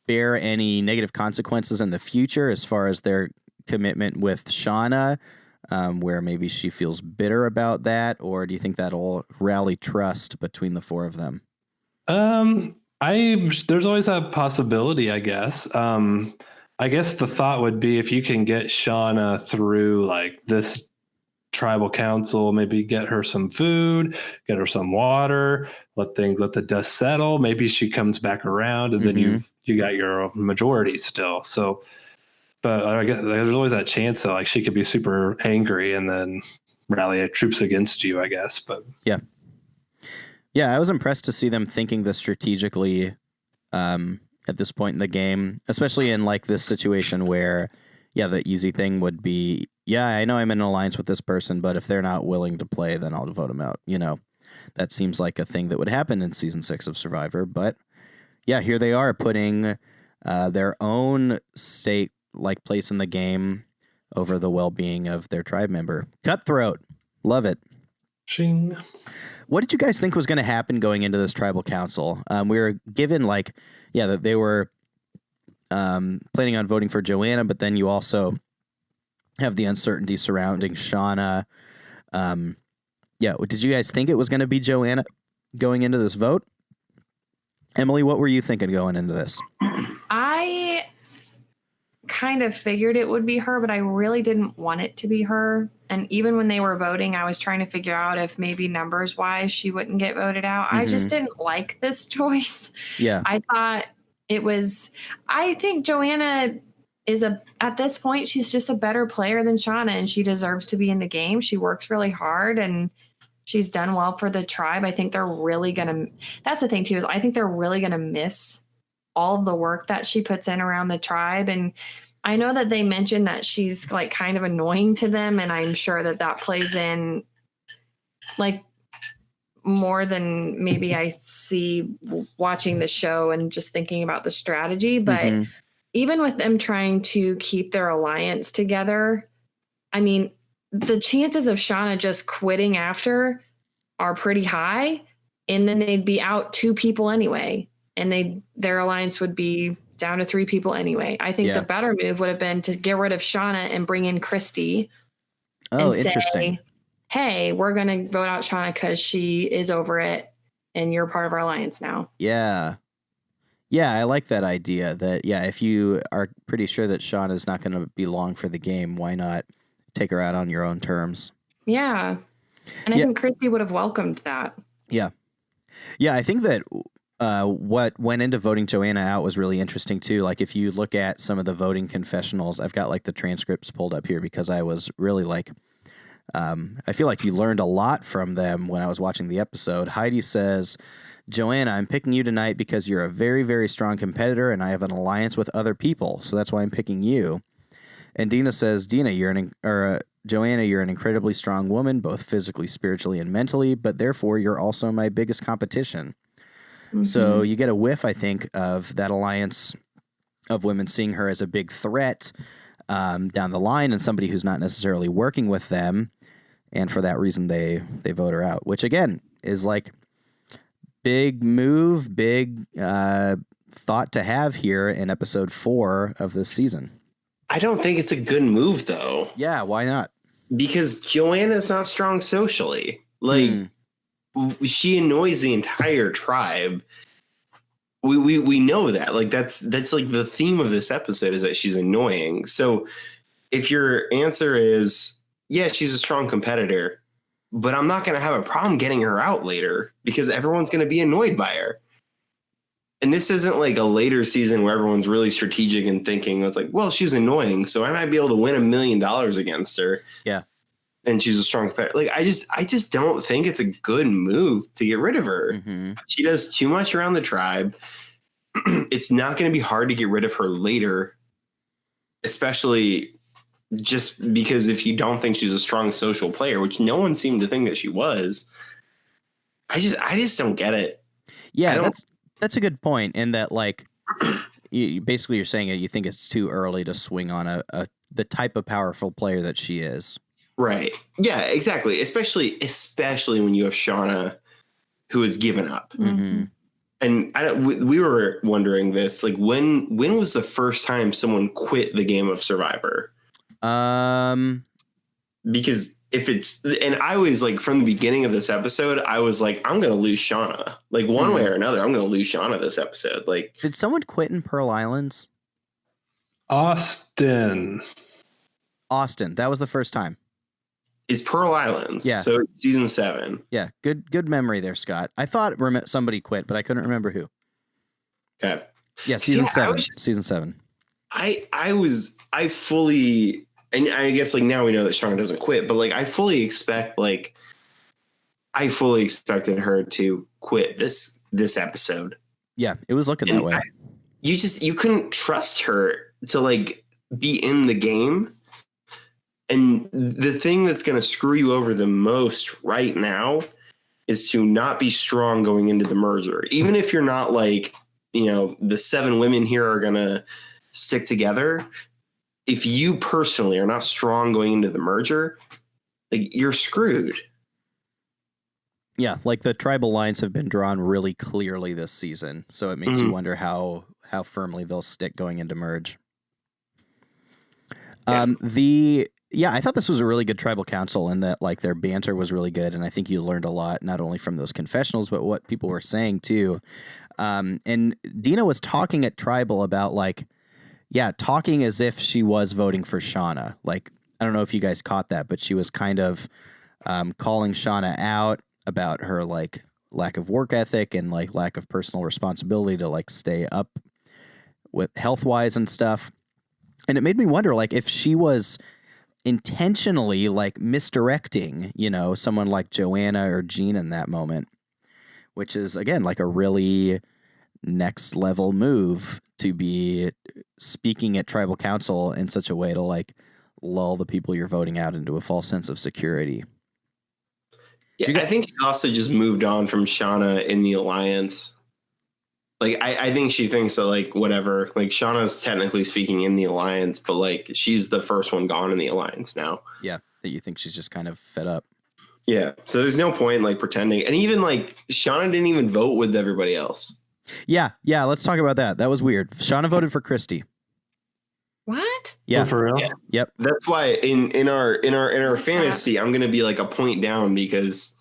Speaker 1: bear any negative consequences in the future as far as their commitment with Shauna, where maybe she feels bitter about that, or do you think that'll rally trust between the four of them?
Speaker 3: There's always that possibility, I guess. I guess the thought would be if you can get Shauna through like this tribal council, maybe get her some food, get her some water, let the dust settle. Maybe she comes back around, and then you got your majority still. So, but I guess there's always that chance that like she could be super angry and then rally troops against you, I guess. But
Speaker 1: yeah, I was impressed to see them thinking this strategically at this point in the game, especially in like this situation where, the easy thing would be, I know I'm in an alliance with this person, but if they're not willing to play, then I'll vote them out. That seems like a thing that would happen in season 6 of Survivor. But here they are putting their own state-like place in the game over the well-being of their tribe member. Cutthroat. Love it.
Speaker 3: Shing.
Speaker 1: What did you guys think was going to happen going into this tribal council? We were given that they were planning on voting for Joanna, but then you also have the uncertainty surrounding Shauna. Did you guys think it was going to be Joanna going into this vote? Emily, what were you thinking going into this?
Speaker 5: I kind of figured it would be her, but I really didn't want it to be her. And even when they were voting, I was trying to figure out if maybe numbers wise she wouldn't get voted out. I just didn't like this choice.
Speaker 1: Yeah.
Speaker 5: I think Joanna is at this point, she's just a better player than Shauna, and she deserves to be in the game. She works really hard and she's done well for the tribe. I think they're really that's the thing too, is I think they're really going to miss all of the work that she puts in around the tribe. And I know that they mentioned that she's like kind of annoying to them. And I'm sure that plays in like more than maybe I see watching the show and just thinking about the strategy. But even with them trying to keep their alliance together, I mean, the chances of Shauna just quitting after are pretty high, and then they'd be out 2 people anyway, and their alliance would be down to 3 people anyway. I think the better move would have been to get rid of Shauna and bring in Christy.
Speaker 1: Oh,
Speaker 5: and
Speaker 1: interesting.
Speaker 5: Say, hey, we're going to vote out Shauna because she is over it, and you're part of our alliance now.
Speaker 1: Yeah. Yeah, I like that idea that, if you are pretty sure that Shauna is not going to be long for the game, why not take her out on your own terms?
Speaker 5: Yeah. And I think Christy would have welcomed that.
Speaker 1: Yeah. Yeah, I think that what went into voting Joanna out was really interesting too. Like if you look at some of the voting confessionals, I've got like the transcripts pulled up here because I was really like, I feel like you learned a lot from them when I was watching the episode. Heidi says, Joanna, I'm picking you tonight because you're a very, very strong competitor and I have an alliance with other people. So that's why I'm picking you. And Dina says, Joanna, you're an incredibly strong woman, both physically, spiritually, and mentally, but therefore you're also my biggest competition. So you get a whiff, I think, of that alliance of women seeing her as a big threat down the line and somebody who's not necessarily working with them. And for that reason, they vote her out, which again is like big move, big thought to have here in episode 4 of this season.
Speaker 4: I don't think it's a good move, though.
Speaker 1: Yeah, why not?
Speaker 4: Because Joanna's not strong socially. Like, she annoys the entire tribe. We know that. Like, that's like the theme of this episode is that she's annoying. So if your answer is, yeah, she's a strong competitor, but I'm not going to have a problem getting her out later because everyone's going to be annoyed by her. And this isn't like a later season where everyone's really strategic and thinking it's like, well, she's annoying, so I might be able to win $1 million against her.
Speaker 1: Yeah.
Speaker 4: And she's a strong competitor. Like, I just don't think it's a good move to get rid of her. She does too much around the tribe. It's not going to be hard to get rid of her later, especially just because if you don't think she's a strong social player, which no one seemed to think that she was, I just don't get it.
Speaker 1: Yeah, that's a good point. In that, like, you're saying you think it's too early to swing on the type of powerful player that she is.
Speaker 4: Right. Yeah, exactly. Especially when you have Shauna, who has given up. And we were wondering this, like, when was the first time someone quit the game of Survivor? Because and I was like, from the beginning of this episode, I was like, I'm going to lose Shauna. Like, one way or another, I'm going to lose Shauna this episode. Like,
Speaker 1: did someone quit in Pearl Islands?
Speaker 3: Austin.
Speaker 1: That was the first time.
Speaker 4: Is Pearl Islands.
Speaker 1: Yeah.
Speaker 4: So it's season 7.
Speaker 1: Yeah. Good memory there, Scott. I thought somebody quit, but I couldn't remember who.
Speaker 4: Okay.
Speaker 1: Yeah. Season 7. Season 7.
Speaker 4: I fully, and I guess like now we know that Shauna doesn't quit, but like I fully expected her to quit this episode.
Speaker 1: Yeah, it was looking that way.
Speaker 4: You couldn't trust her to like be in the game. And the thing that's going to screw you over the most right now is to not be strong going into the merger. Even if you're not like, the 7 women here are going to stick together. If you personally are not strong going into the merger, like, you're screwed.
Speaker 1: Yeah, like the tribal lines have been drawn really clearly this season, so it makes you wonder how firmly they'll stick going into merge. I thought this was a really good tribal council, and that like their banter was really good, and I think you learned a lot not only from those confessionals but what people were saying too. And Dina was talking at tribal about talking as if she was voting for Shauna. Like, I don't know if you guys caught that, but she was kind of calling Shauna out about her like lack of work ethic and like lack of personal responsibility to like stay up with health wise and stuff. And it made me wonder, like, if she was intentionally like misdirecting, someone like Joanna or Jean in that moment, which is again like a really next level move to be speaking at tribal council in such a way to like lull the people you're voting out into a false sense of security.
Speaker 4: Yeah, I think she's also just moved on from Shauna in the alliance. Like, I think she thinks that, like, whatever, like, Shauna's technically speaking in the alliance, but, like, she's the first one gone in the alliance now.
Speaker 1: Yeah, that you think she's just kind of fed up.
Speaker 4: Yeah, so there's no point, like, pretending. And even, like, Shauna didn't even vote with everybody else.
Speaker 1: Yeah, let's talk about that. That was weird. Shauna voted for Christy.
Speaker 5: What?
Speaker 1: Yeah.
Speaker 3: Oh, for real?
Speaker 4: Yeah.
Speaker 1: Yep.
Speaker 4: That's why in our fantasy, I'm going to be, like, a point down because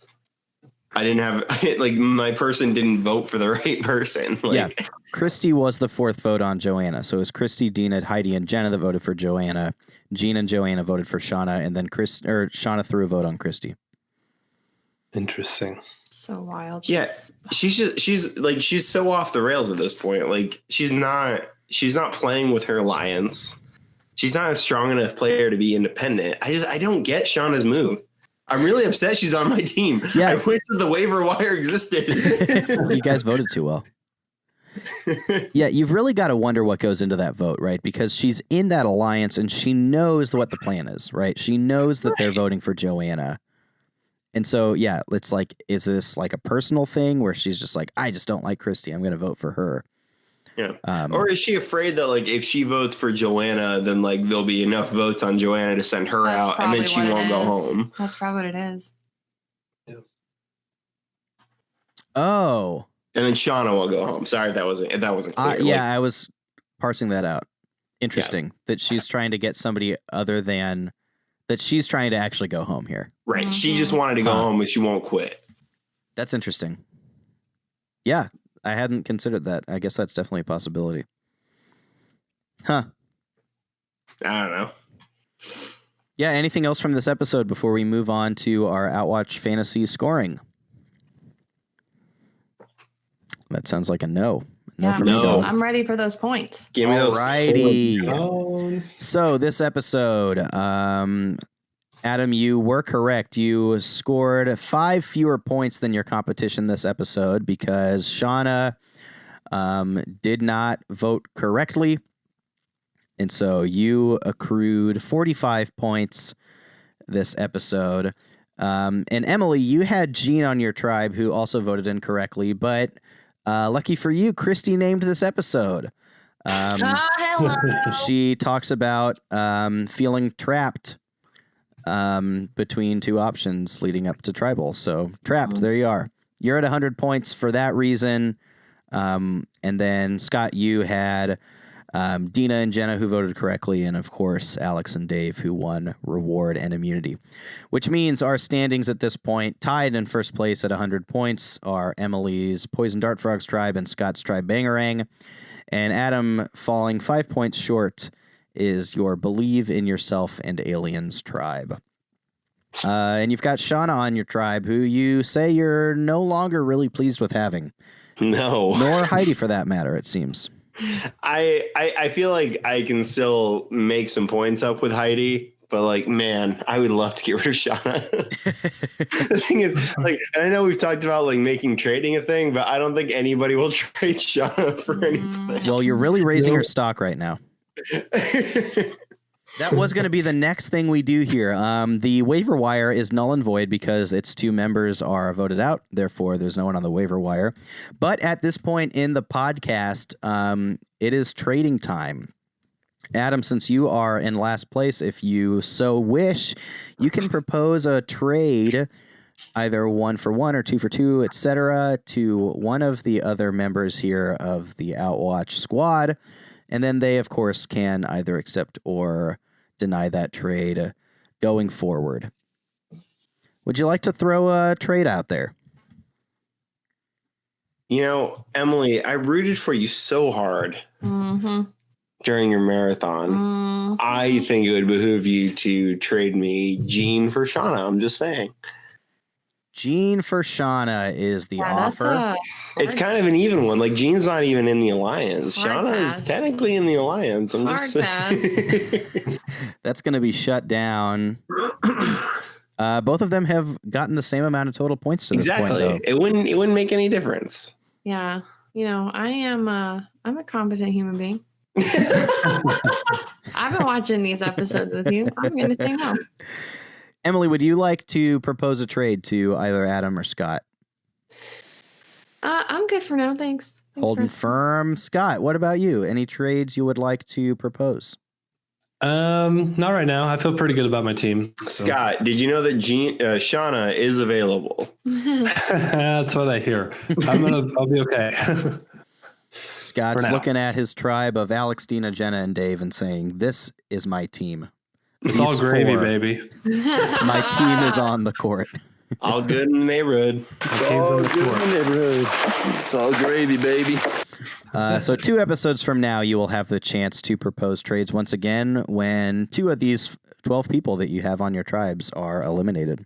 Speaker 4: I didn't have, like, my person didn't vote for the right person. Like,
Speaker 1: yeah. Christy was the fourth vote on Joanna. So it was Christy, Dina, Heidi, and Jenna that voted for Joanna. Jean and Joanna voted for Shauna, and then Shauna threw a vote on Christy.
Speaker 3: Interesting.
Speaker 5: So wild.
Speaker 4: She's so off the rails at this point. Like, she's not playing with her alliance. She's not a strong enough player to be independent. I don't get Shauna's move. I'm really upset she's on my team.
Speaker 1: Yeah.
Speaker 4: I wish that the waiver wire existed.
Speaker 1: You guys voted too well. Yeah, you've really got to wonder what goes into that vote, right? Because she's in that alliance and she knows what the plan is, right? She knows that they're voting for Joanna. And so, yeah, it's like, is this like a personal thing where she's just like, I just don't like Christy, I'm going to vote for her?
Speaker 4: Yeah. Or is she afraid that, like, if she votes for Joanna, then, like, there'll be enough votes on Joanna to send her out, and then she won't go home?
Speaker 5: That's probably what it is.
Speaker 3: Yeah.
Speaker 1: Oh.
Speaker 4: And then Shauna will go home. Sorry if that wasn't clear.
Speaker 1: Yeah, I was parsing that out. Interesting that she's trying to get somebody other than that she's trying to actually go home here.
Speaker 4: Right.
Speaker 5: Mm-hmm.
Speaker 4: She just wanted to go home, but she won't quit.
Speaker 1: That's interesting. Yeah, I hadn't considered that. I guess that's definitely a possibility. Huh.
Speaker 4: I don't know.
Speaker 1: Yeah, anything else from this episode before we move on to our Outwatch fantasy scoring? That sounds like a no. No for me.
Speaker 4: No.
Speaker 5: I'm ready for those points.
Speaker 4: Give me those.
Speaker 1: Alrighty. So this episode, Adam, you were correct. You scored 5 fewer points than your competition this episode because Shauna did not vote correctly. And so you accrued 45 points this episode. And Emily, you had Jean on your tribe who also voted incorrectly, but lucky for you, Christy named this episode.
Speaker 5: Hello.
Speaker 1: She talks about feeling trapped between two options leading up to tribal. So trapped, there you are. You're at 100 points for that reason. And then Scott, you had Dina and Jenna who voted correctly, and of course Alex and Dave who won reward and immunity, which means our standings at this point tied in first place at 100 points are Emily's Poison Dart Frogs tribe and Scott's tribe Bangarang, and Adam falling 5 points short is your Believe in Yourself and Aliens tribe. And you've got Shauna on your tribe who you say you're no longer really pleased with having.
Speaker 4: No.
Speaker 1: Nor Heidi for that matter, it seems.
Speaker 4: I feel like I can still make some points up with Heidi, but like, man, I would love to get rid of Shauna. The thing is, like, and I know we've talked about like making trading a thing, but I don't think anybody will trade Shauna for anything.
Speaker 1: Well, you're really raising her stock right now. That was going to be the next thing we do here. The waiver wire is null and void because its 2 members are voted out. Therefore, there's no one on the waiver wire. But at this point in the podcast, it is trading time. Adam, since you are in last place, if you so wish, you can propose a trade either 1 for 1 or 2 for 2, etc., to one of the other members here of the Outwatch squad. And then they, of course, can either accept or deny that trade going forward. Would you like to throw a trade out there?
Speaker 4: You know, Emily, I rooted for you so hard during your marathon. I think it would behoove you to trade me Jean for Shauna. I'm just saying.
Speaker 1: Jean for Shauna is the offer.
Speaker 4: It's kind of an even one. Like, Jean's not even in the alliance. Shauna is technically in the alliance. I'm just saying.
Speaker 1: That's going to be shut down. Both of them have gotten the same amount of total points to this point, though.
Speaker 4: It wouldn't make any difference.
Speaker 5: Yeah. You know, I'm a competent human being. I've been watching these episodes with you. I'm going to say no.
Speaker 1: Emily, would you like to propose a trade to either Adam or Scott?
Speaker 5: I'm good for now. Thanks.
Speaker 1: Holding firm. Scott, what about you? Any trades you would like to propose?
Speaker 3: Not right now. I feel pretty good about my team.
Speaker 4: So. Scott, did you know that Shauna is available?
Speaker 3: That's what I hear. I'll be okay.
Speaker 1: Scott's looking at his tribe of Alex, Dina, Jenna, and Dave and saying, "This is my team.
Speaker 3: It's all gravy, baby.
Speaker 1: My team is on the court."
Speaker 4: All good in the neighborhood.
Speaker 2: All good in the neighborhood. It's all gravy, baby.
Speaker 1: So 2 episodes from now, you will have the chance to propose trades once again when 2 of these 12 people that you have on your tribes are eliminated.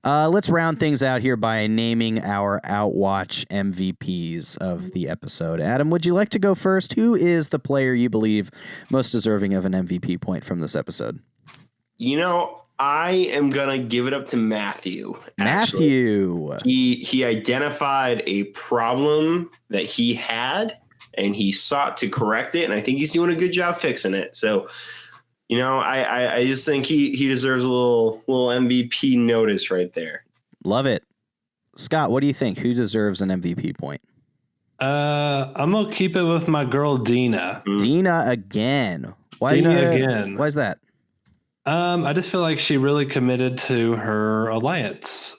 Speaker 1: Let's round things out here by naming our Outwatch MVPs of the episode. Adam, would you like to go first? Who is the player you believe most deserving of an MVP point from this episode?
Speaker 4: You know, I am going to give it up to Matthew.
Speaker 1: Matthew.
Speaker 4: He identified a problem that he had, and he sought to correct it, and I think he's doing a good job fixing it. So, you know, I just think he deserves a little MVP notice right there.
Speaker 1: Love it. Scott, what do you think? Who deserves an MVP point?
Speaker 3: I'm going to keep it with my girl, Dina.
Speaker 1: Dina again. Why
Speaker 3: again.
Speaker 1: Why is that?
Speaker 3: I just feel like she really committed to her alliance.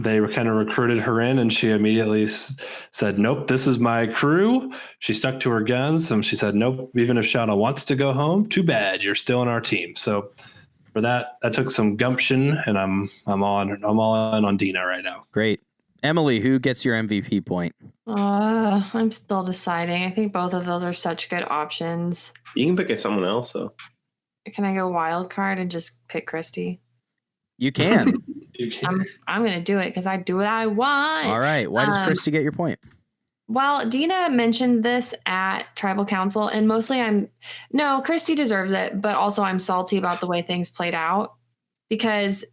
Speaker 3: They were kind of recruited her in, and she immediately said, "Nope, this is my crew." She stuck to her guns, and she said, "Nope, even if Shauna wants to go home, too bad. You're still on our team." So for that took some gumption, and I'm all in on Dina right now.
Speaker 1: Great. Emily, who gets your MVP point?
Speaker 5: I'm still deciding. I think both of those are such good options.
Speaker 4: You can pick someone else, though.
Speaker 5: Can I go wild card and just pick Christy?
Speaker 1: You can.
Speaker 5: I'm going to do it because I do what I want.
Speaker 1: All right. Why does Christy get your point?
Speaker 5: Well, Dina mentioned this at Tribal Council, and mostly Christy deserves it, but also I'm salty about the way things played out, because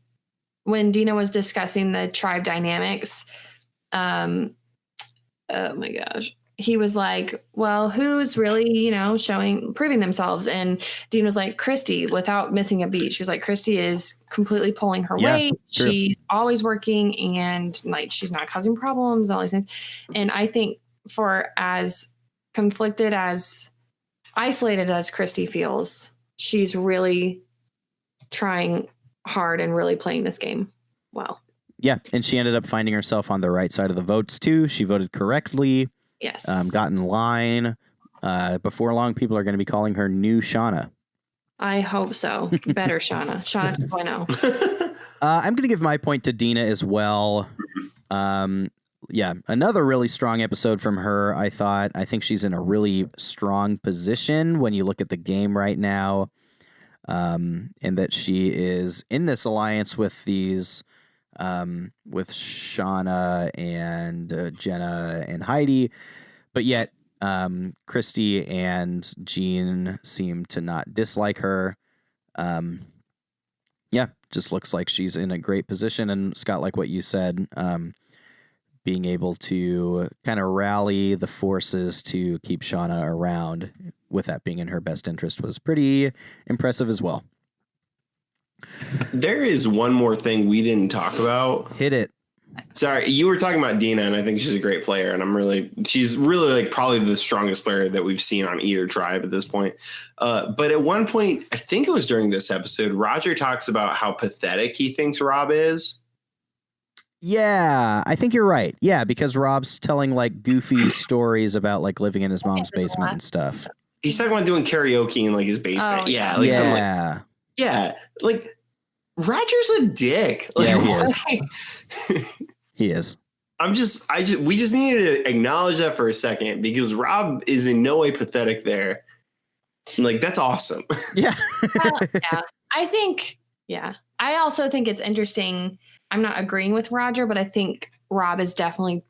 Speaker 5: when Dina was discussing the tribe dynamics, oh my gosh, he was like, well, who's really, proving themselves? And Dean was like, Christy, without missing a beat. She was like, Christy is completely pulling her weight. True. She's always working, and like, she's not causing problems, all these things. And I think for as conflicted, as isolated as Christy feels, she's really trying hard and really playing this game well.
Speaker 1: Yeah. And she ended up finding herself on the right side of the votes too. She voted correctly.
Speaker 5: Yes.
Speaker 1: Got in line. Before long, people are going to be calling her new Shauna.
Speaker 5: I hope so. Better Shauna. Shauna 2.0.
Speaker 1: I'm going to give my point to Dina as well. Another really strong episode from her, I thought. I think she's in a really strong position when you look at the game right now. And that she is in this alliance with these... with Shauna and Jenna and Heidi, but yet Christy and Jean seem to not dislike her. Just looks like she's in a great position. And Scott, like what you said, being able to kind of rally the forces to keep Shauna around, with that being in her best interest, was pretty impressive as well.
Speaker 4: There is one more thing we didn't talk about.
Speaker 1: Hit it.
Speaker 4: Sorry, you were talking about Dina, and I think she's a great player, and she's really like probably the strongest player that we've seen on either tribe at this point. But at one point, I think it was during this episode, Roger talks about how pathetic he thinks Rob is.
Speaker 1: Yeah, I think you're right. Yeah, because Rob's telling like goofy stories about like living in his mom's basement and stuff.
Speaker 4: He's talking about doing karaoke in like his basement.
Speaker 5: Oh,
Speaker 4: yeah, like something like, yeah, like Roger's a dick. Like,
Speaker 1: yeah, he is.
Speaker 4: We just needed to acknowledge that for a second because Rob is in no way pathetic there. Like, that's awesome.
Speaker 1: Yeah.
Speaker 5: Well, yeah. I also think it's interesting. I'm not agreeing with Roger, but I think Rob is definitely,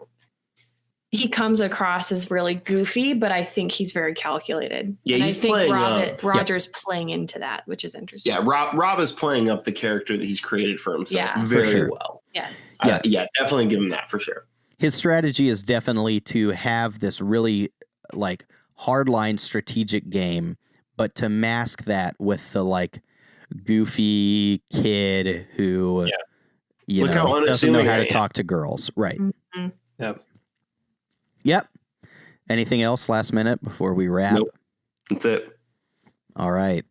Speaker 5: he comes across as really goofy, but I think he's very calculated.
Speaker 4: Yeah,
Speaker 5: and
Speaker 4: he's
Speaker 5: I think
Speaker 4: playing
Speaker 5: Roger's playing into that, which is interesting.
Speaker 4: Yeah, Rob is playing up the character that he's created for himself very well.
Speaker 5: Yes.
Speaker 4: Yeah, definitely give him that for sure.
Speaker 1: His strategy is definitely to have this really like hardline strategic game, but to mask that with the like goofy kid who doesn't know how to talk to girls. Right.
Speaker 5: Mm-hmm.
Speaker 1: Yep. Anything else last minute before we wrap?
Speaker 4: Nope. That's it.
Speaker 1: All right.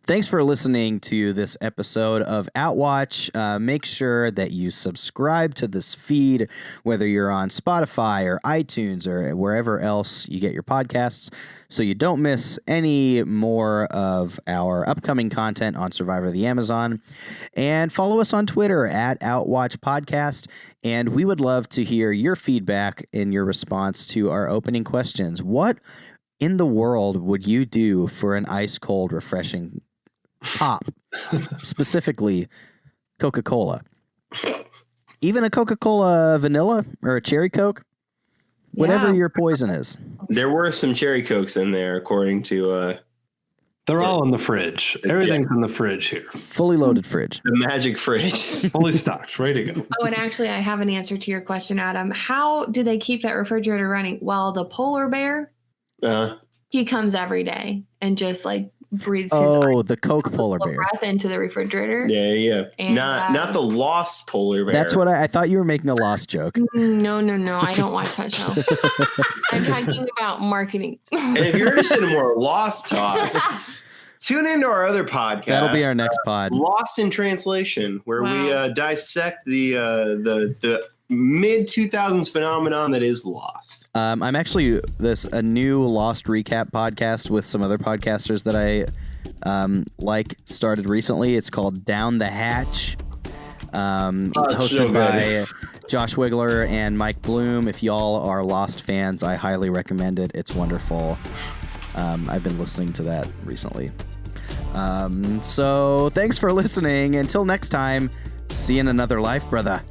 Speaker 1: Thanks for listening to this episode of Outwatch. Make sure that you subscribe to this feed, whether you're on Spotify or iTunes or wherever else you get your podcasts, so you don't miss any more of our upcoming content on Survivor the Amazon. And follow us on Twitter at Outwatch Podcast. And we would love to hear your feedback in your response to our opening questions. What in the world would you do for an ice cold, refreshing pop, specifically Coca-Cola? Even a Coca-Cola vanilla or a cherry Coke, whatever your poison is.
Speaker 4: There were some cherry Cokes in there, according to
Speaker 3: they're all in the fridge. Everything's in the fridge here.
Speaker 1: Fully loaded fridge.
Speaker 4: The magic fridge.
Speaker 3: Fully stocked, ready to go.
Speaker 5: Oh, and actually I have an answer to your question, Adam. How do they keep that refrigerator running? Well, the polar bear, he comes every day and just like breathes
Speaker 1: the Coke polar bear
Speaker 5: breath into the refrigerator.
Speaker 4: Yeah.
Speaker 5: And,
Speaker 4: not the lost polar bear.
Speaker 1: That's what I thought you were making a Lost joke.
Speaker 5: No. I don't watch that show. I'm talking about marketing.
Speaker 4: And if you're interested in more Lost talk, tune into our other podcast.
Speaker 1: That'll be our next pod.
Speaker 4: Lost in Translation, where we dissect the mid 2000s phenomenon that is Lost.
Speaker 1: I'm actually a new Lost recap podcast with some other podcasters that I started recently. It's called Down the Hatch, hosted by Josh Wigler and Mike Bloom. If y'all are Lost fans, I highly recommend it. It's wonderful. I've been listening to that recently. So thanks for listening. Until next time, see you in another life, brother.